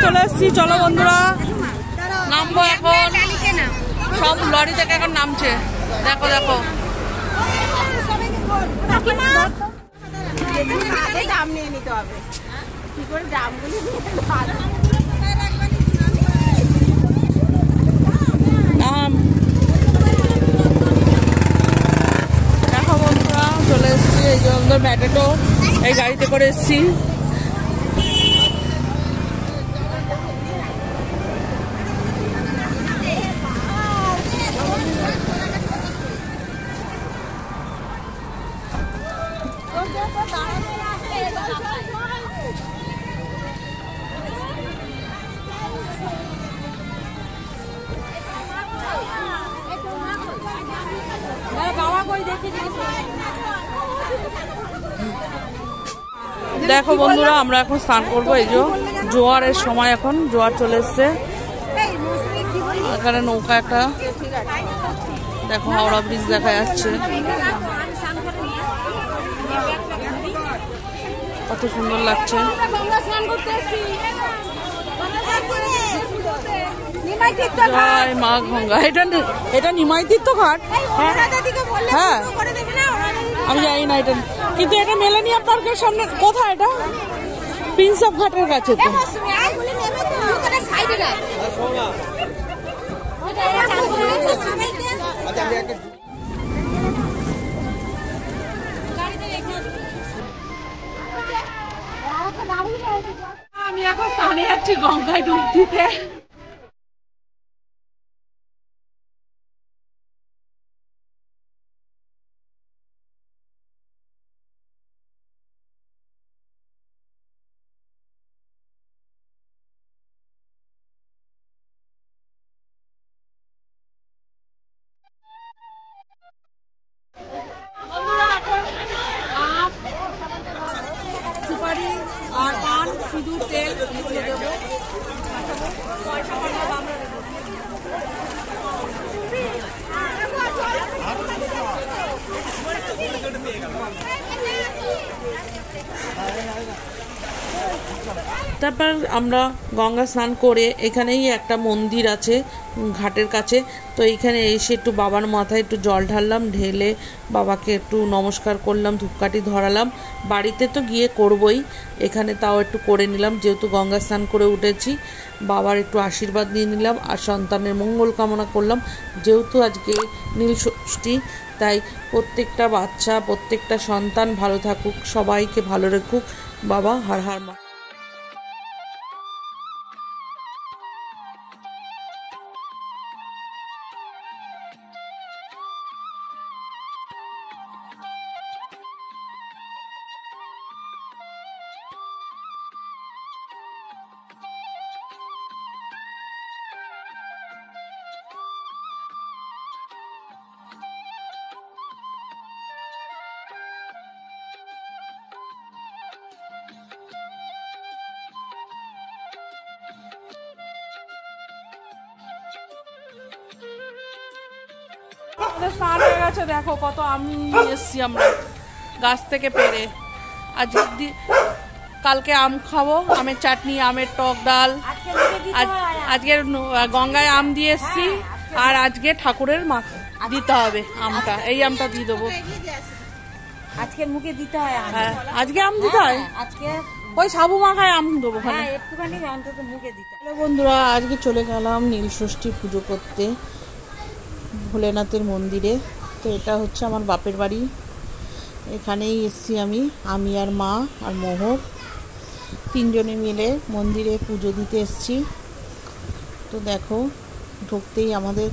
চলে এসছি, চলো বন্ধুরা নামবো এখন। সব লরি থেকে এখন নামছে, দেখো দেখো। দাম নিয়ে নিতে হবে, কি করে দামগুলি নাম। দেখো বন্ধুরা চলে এসছি, এই যে আমাদের ম্যাটেটো, এই গাড়িতে করে এসছি। দেখো বন্ধুরা আমরা এখন স্নান করবো, এই যে জোয়ারের সময়, এখন জোয়ার চলে এসছে। এখানে নৌকা একটা, দেখো হাওড়া ব্রিজ দেখা যাচ্ছে, কত সুন্দর লাগছে। জয় মা গঙ্গা। এটা নিমাই তীর্থ ঘাট। হ্যাঁ আমি জানি না এটা, কিন্তু এটা মেলেনিয়া পার্কের সামনে। কোথায় এটা? প্রিন্স অফ ঘাটের কাছে তো। আমি এখন স্নানে যাচ্ছি গঙ্গায় ডুব দিতে। সুপারি আর পান, সিঁদুর, তেল মিশিয়ে দেবো। পয়সা কত দাম দেবো? তারপর আমরা গঙ্গা স্নান করে এখানেই একটা মন্দির আছে ঘাটের কাছে, তো এইখানে এসে একটু বাবার মাথায় একটু জল ঢাললাম, ঢেলে বাবাকে একটু নমস্কার করলাম, ধূপকাঠি ধরালাম। বাড়িতে তো গিয়ে করবই, এখানে তাও একটু করে নিলাম, যেহেতু গঙ্গা স্নান করে উঠেছি। বাবার একটু আশীর্বাদ নিয়ে নিলাম আর সন্তানের মঙ্গল কামনা করলাম। যেহেতু আজকে নীল ষষ্ঠী, তাই প্রত্যেকটা বাচ্চা, প্রত্যেকটা সন্তান ভালো থাকুক, সবাইকে ভালো রাখুক বাবা। হর হর মা। স্নান হয়ে গেছে, দেখো কত আম নিয়ে এসছি আমরা গাছ থেকে পেড়ে। কালকে আম খাবো, আমের চাটনি, আমের টক ডাল। আজকে গঙ্গায় আম দিয়ে এসছি, আর আজকে ঠাকুরের মা দিতে হবে আমটা, এই আমটা দিয়ে দেবো। আজকে মুখে দিতে হয়। হ্যাঁ আজকে আম দিতে হয়, আজকে ওই সাবু মাখায় আম দেবো। হ্যাঁ একটুখানি অন্তত মুখে দিতে। বন্ধুরা আজকে চলে গেলাম নীল ষষ্ঠী পুজো করতে ভোলেনাথের মন্দিরে। তো এটা হচ্ছে আমার বাপের বাড়ি, এখানেই এসছি আমি আর মা আর মোহর, তিনজনে মিলে মন্দিরে পুজো দিতে এসছি। তো দেখো ঢুকতেই আমাদের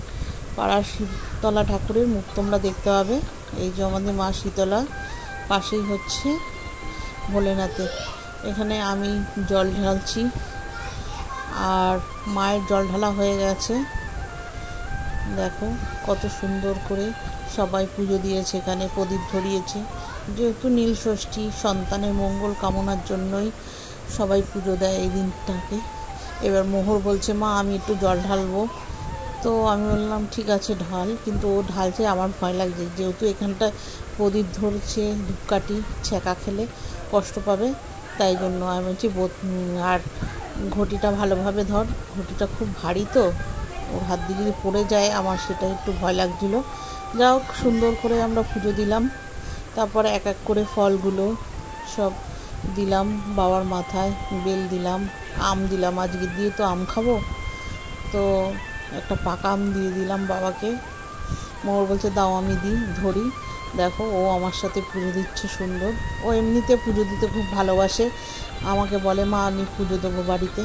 পাড়ার শিবতলা ঠাকুরের মুখ তোমরা দেখতে পাবে। এই যে আমাদের মা শীতলা, পাশেই হচ্ছে ভোলেনাথে। এখানে আমি জল ঢালছি, আর মায়ের জল ঢালা হয়ে গেছে। দেখো কত সুন্দর করে সবাই পুজো দিয়েছে, এখানে প্রদীপ ধরিয়েছে। যেহেতু নীল ষষ্ঠী, সন্তানের মঙ্গল কামনার জন্যই সবাই পুজো দেয় এই দিনটাকে। এবার মোহর বলছে মা আমি একটু জল ঢালবো, তো আমি বললাম ঠিক আছে ঢাল, কিন্তু ও ঢালছে, আমার ভয় লাগছে, যেহেতু এখানটায় প্রদীপ ধরছে, ধূপকাঠি ছ্যাঁকা খেলে কষ্ট পাবে, তাই জন্য আমি বলছি আর ঘটিটা ভালোভাবে ধর, ঘটিটা খুব ভারী তো, ওর হাত দিয়ে যদি পড়ে যায় আমার সেটা একটু ভয় লাগছিলো। যা হোক সুন্দর করে আমরা পুজো দিলাম। তারপরে এক এক করে ফলগুলো সব দিলাম বাবার মাথায়, বেল দিলাম, আম দিলাম, আজকে দিয়ে তো আম খাবো, তো একটা পাকা আম দিয়ে দিলাম বাবাকে। মোর বলছে দাও আমি দিই, ধরি। দেখো ও আমার সাথে পুজো দিচ্ছে সুন্দর। ও এমনিতে পুজো দিতে খুব ভালোবাসে, আমাকে বলে মা আমি পুজো দেবো বাড়িতে।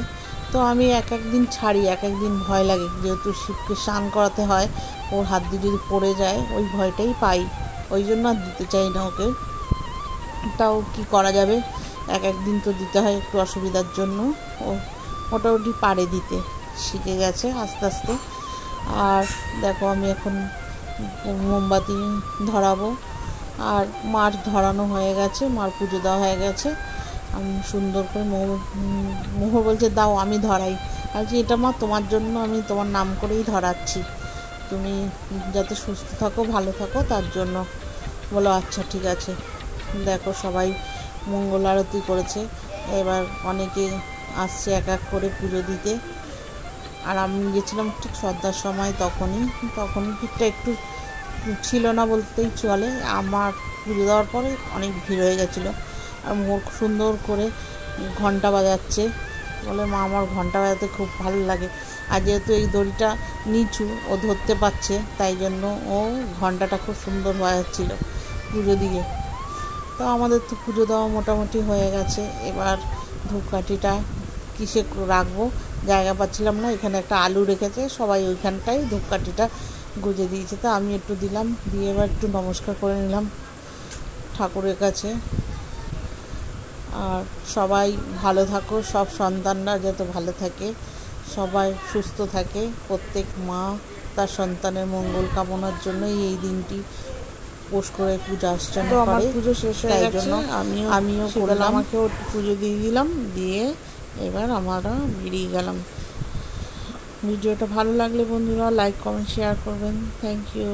তো আমি এক একদিন ছাড়ি, এক একদিন ভয় লাগে, যেহেতু শিবকে স্নান করাতে হয়, ওর হাত দিয়ে যদি পড়ে যায় ওই ভয়টাই পাই, ওই জন্য আর দিতে চাই না ওকে। তাও কি করা যাবে, এক একদিন তো দিতে হয় একটু অসুবিধার জন্য। ও মোটামুটি পারে দিতে, শিখে গেছে আস্তে আস্তে। আর দেখো আমি এখন মোমবাতি ধরাবো, আর মার ধরানো হয়ে গেছে, মার পুজো দেওয়া হয়ে গেছে। আমি সুন্দর করে মোহর বলছে দাও আমি ধরাই, আর যে এটা মা তোমার জন্য, আমি তোমার নাম করেই ধরাচ্ছি, তুমি যাতে সুস্থ থাকো ভালো থাকো তার জন্য। বলো আচ্ছা ঠিক আছে। দেখো সবাই মঙ্গল আরতি করেছে, এবার অনেকে আসছে এক এক করে পুজো দিতে। আর আমি গেছিলাম ঠিক সন্ধ্যার সময়, তখন ভিড়টা একটু ছিল না বলতেই চলে। আমার পুজো দেওয়ার পরে অনেক ভিড় হয়ে গেছিলো। আর মোর সুন্দর করে ঘন্টা বাজাচ্ছে, বলে মা আমার ঘন্টা বাজাতে খুব ভালো লাগে। আর যেহেতু এই দড়িটা নিচু, ও ধরতে পারছে, তাই জন্য ও ঘন্টাটা খুব সুন্দর বাজাচ্ছিল পুজো দিয়ে। তো আমাদের তো পুজো দেওয়া মোটামুটি হয়ে গেছে। এবার ধূপকাঠিটা কিসে রাখবো, জায়গা পাচ্ছিলাম না, এখানে একটা আলু রেখেছে, সবাই ওইখানটায় ধূপকাঠিটা গুজে দিয়েছে। তো আমি একটু দিলাম, দিয়ে এবার একটু নমস্কার করে নিলাম ঠাকুরের কাছে। আর সবাই ভালো থাকো, সব সন্তানরা যাতে ভালো থাকে, সবাই সুস্থ থাকে। প্রত্যেক মা তার সন্তানের মঙ্গল কামনার জন্যই এই দিনটি পোষ করে পূজা অর্চনা করে। আমার পুজো শেষ হয়ে গেছে, আমিও করলাম, আমাকেও একটু পুজো দিয়ে দিলাম, দিয়ে এবার আমরা বেরিয়ে গেলাম। ভিডিওটা ভালো লাগলে বন্ধুরা লাইক কমেন্ট শেয়ার করবেন। Thank you.